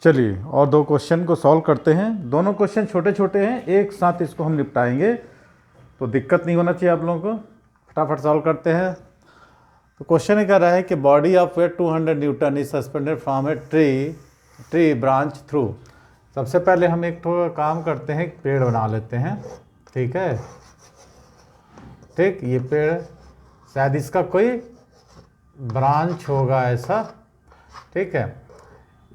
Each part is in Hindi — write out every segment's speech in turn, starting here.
चलिए और दो क्वेश्चन को सॉल्व करते हैं। दोनों क्वेश्चन छोटे छोटे हैं, एक साथ इसको हम निपटाएंगे तो दिक्कत नहीं होना चाहिए आप लोगों को। फटाफट सॉल्व करते हैं। तो क्वेश्चन ये कह रहा है कि body of weight 200 newton is suspended from a tree branch through. सबसे पहले हम एक तो काम करते हैं, पेड़ बना लेते हैं। ठीक है, ठीक, ये पेड़ शायद इसका कोई ब्रांच होगा ऐसा। ठीक है,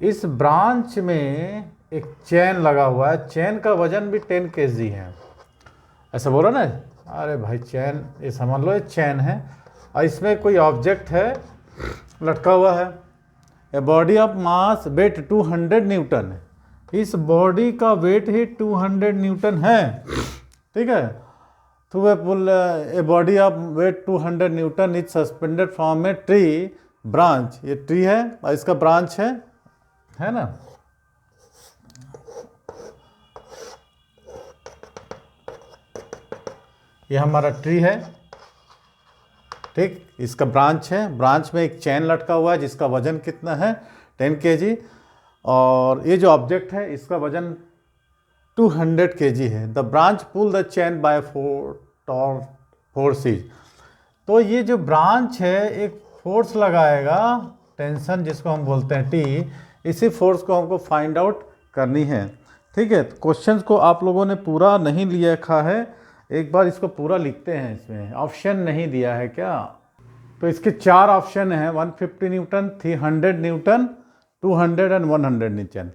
इस ब्रांच में एक चेन लगा हुआ है, चेन का वजन भी 10 kg है, ऐसा बोला ना। अरे भाई चेन, ये समझ लो ये चेन है और इसमें कोई ऑब्जेक्ट है लटका हुआ है। ए body of mass weight 200 Newton है, इस बॉडी का वेट ही 200 न्यूटन है। ठीक है, तो a body of weight 200 newton is suspended from a tree branch. ये ट्री है और इसका ब्रांच है ना। ये हमारा ट्री है, ठीक, इसका ब्रांच है। ब्रांच में एक चेन लटका हुआ है जिसका वजन कितना है 10 kg, और ये जो ऑब्जेक्ट है इसका वजन 200 kg है। The branch pull the chain by forces. तो ये जो ब्रांच है एक फोर्स लगाएगा, टेंशन जिसको हम बोलते हैं टी, इसी फोर्स को हमको फाइंड आउट करनी है। ठीक है, तो क्वेश्चंस को आप लोगों ने पूरा नहीं लिया रखा है, एक बार इसको पूरा लिखते हैं। इसमें ऑप्शन नहीं दिया है क्या, तो इसके 4 ऑप्शन हैं, 150 न्यूटन, 300 न्यूटन, 200 एंड 100 न्यूटन।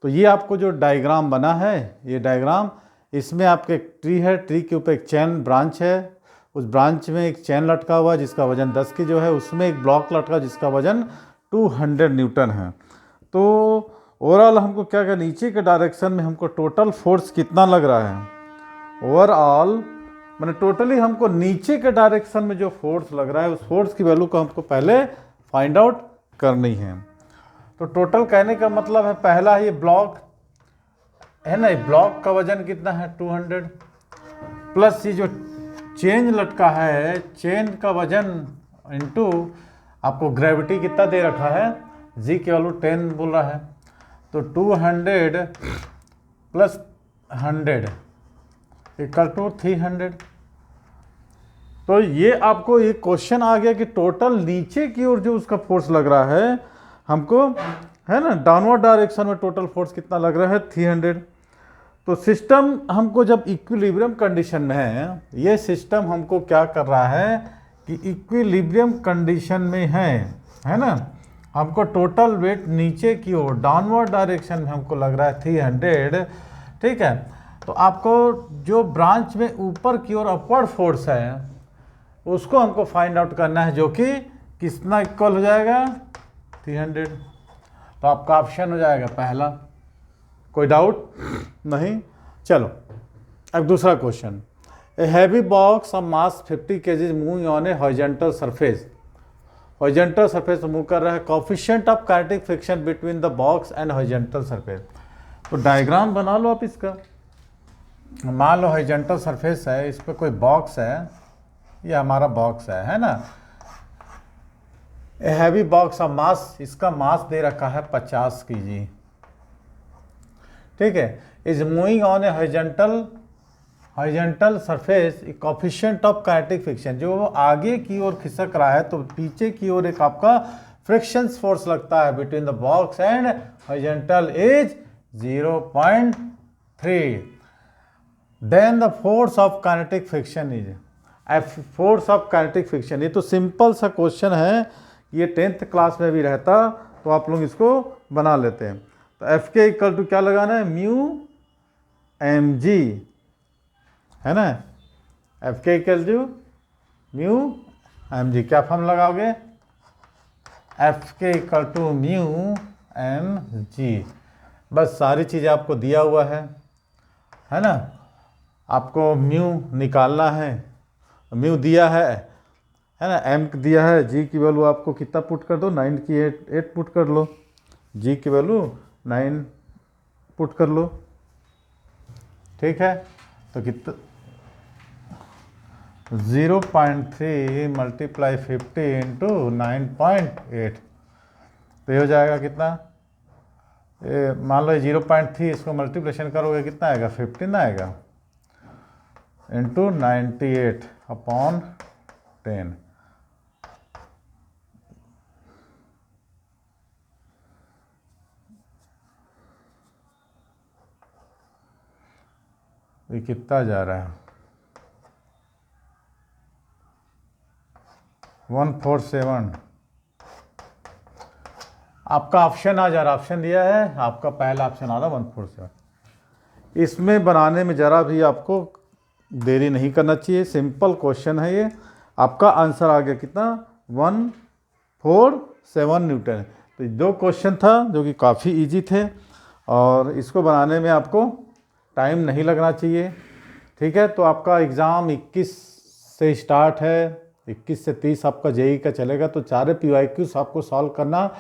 तो ये आपको जो डायग्राम बना है, ये डायग्राम, इसमें आपके एक ट्री है, ट्री के ऊपर एक चेन ब्रांच है, उस ब्रांच में एक चेन लटका हुआ है जिसका वजन 10 kg है, उसमें एक ब्लॉक लटका जिसका वजन 200 न्यूटन है। तो ओवरऑल हमको क्या क्या नीचे के डायरेक्शन में हमको टोटल फोर्स कितना लग रहा है। ओवरऑल मैंने टोटली हमको नीचे के डायरेक्शन में जो फोर्स लग रहा है उस फोर्स की वैल्यू को हमको पहले फाइंड आउट करनी है। तो टोटल कहने का मतलब है, पहला ये ब्लॉक है ना, ब्लॉक का वजन कितना है 200, प्लस ये जो चेन लटका है, चेन का वजन इनटू आपको ग्रेविटी कितना दे रखा है, जी की वैल्यू 10 बोल रहा है, तो 200 प्लस 100 इक्वल टू 300। तो ये आपको एक क्वेश्चन आ गया कि टोटल नीचे की ओर जो उसका फोर्स लग रहा है हमको, है ना, डाउनवर्ड डायरेक्शन में टोटल फोर्स कितना लग रहा है 300। तो सिस्टम हमको जब इक्विलिब्रियम कंडीशन में है, ये सिस्टम हमको क्या कर रहा है कि इक्विलिब्रियम कंडीशन में है ना, हमको टोटल वेट नीचे की ओर डाउनवर्ड डायरेक्शन में हमको लग रहा है 300। ठीक है, तो आपको जो ब्रांच में ऊपर की ओर अपवर्ड फोर्स है उसको हमको फाइंड आउट करना है, जो कि कितना इक्वल हो जाएगा 300। तो आपका ऑप्शन हो जाएगा पहला, कोई डाउट नहीं। चलो अब दूसरा question. A heavy box of mass 50 kg moving on A horizontal surface. Horizontal surface move कर रहा है, coefficient of kinetic friction between the box and horizontal surface. तो डायग्राम बना लो आप इसका। मान लो हॉरिजॉन्टल सरफेस है, इस पर कोई बॉक्स है, ये हमारा बॉक्स है ना। A heavy box of mass, इसका मास दे रखा है 50 kg। ठीक है, is moving on A horizontal surface, coefficient of kinetic friction, जो आगे की ओर खिसक रहा है तो पीछे की ओर एक आपका फ्रिक्शन फोर्स लगता है between the box and horizontal is 0.3। Then the force of kinetic friction is force of kinetic friction. ये तो सिंपल सा क्वेश्चन है, ये 10th क्लास में भी रहता, तो आप लोग इसको बना लेते हैं। तो एफ के इक्वल टू क्या लगाना है, म्यू एम जी, है ना। F K equal to mu M G, क्या फॉर्म लगाओगे, F K equal to mu M G. बस सारी चीज़ें आपको दिया हुआ है ना। आपको म्यू निकालना है, म्यू दिया है ना, एम दिया है, जी की वैल्यू आपको कितना पुट कर दो, 9 की 8 पुट कर लो, जी की वैल्यू 9 पुट कर लो। ठीक है, तो कितना 0.3 मल्टीप्लाई 50 इंटू 9.8, तो ये हो जाएगा कितना मान लो 0.3, इसको मल्टीप्लिकेशन करोगे कितना आएगा, 15 आएगा, इंटू 98/10। ये कितना जा रहा है, 147। आपका ऑप्शन आ जा रहा, ऑप्शन दिया है आपका, पहला ऑप्शन आ रहा 147। इसमें बनाने में ज़रा भी आपको देरी नहीं करना चाहिए, सिंपल क्वेश्चन है ये। आपका आंसर आ गया कितना, 147 न्यूटन। तो 2 क्वेश्चन था जो कि काफ़ी इजी थे, और इसको बनाने में आपको टाइम नहीं लगना चाहिए। ठीक है, तो आपका एग्ज़ाम 21 से स्टार्ट है, 21 से 30 आपका जेई का चलेगा। तो 4 PYQs आपको सॉल्व करना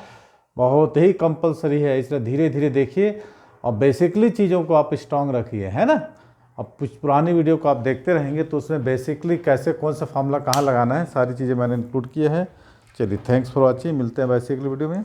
बहुत ही कंपलसरी है, इसलिए धीरे धीरे देखिए और बेसिकली चीज़ों को आप स्ट्रॉन्ग रखिए, है ना। अब कुछ पुरानी वीडियो को आप देखते रहेंगे तो उसमें बेसिकली कैसे कौन सा फार्मूला कहाँ लगाना है, सारी चीज़ें मैंने इंक्लूड किए हैं। चलिए, थैंक्स फॉर वॉचिंग, मिलते हैं बेसिकली वीडियो में।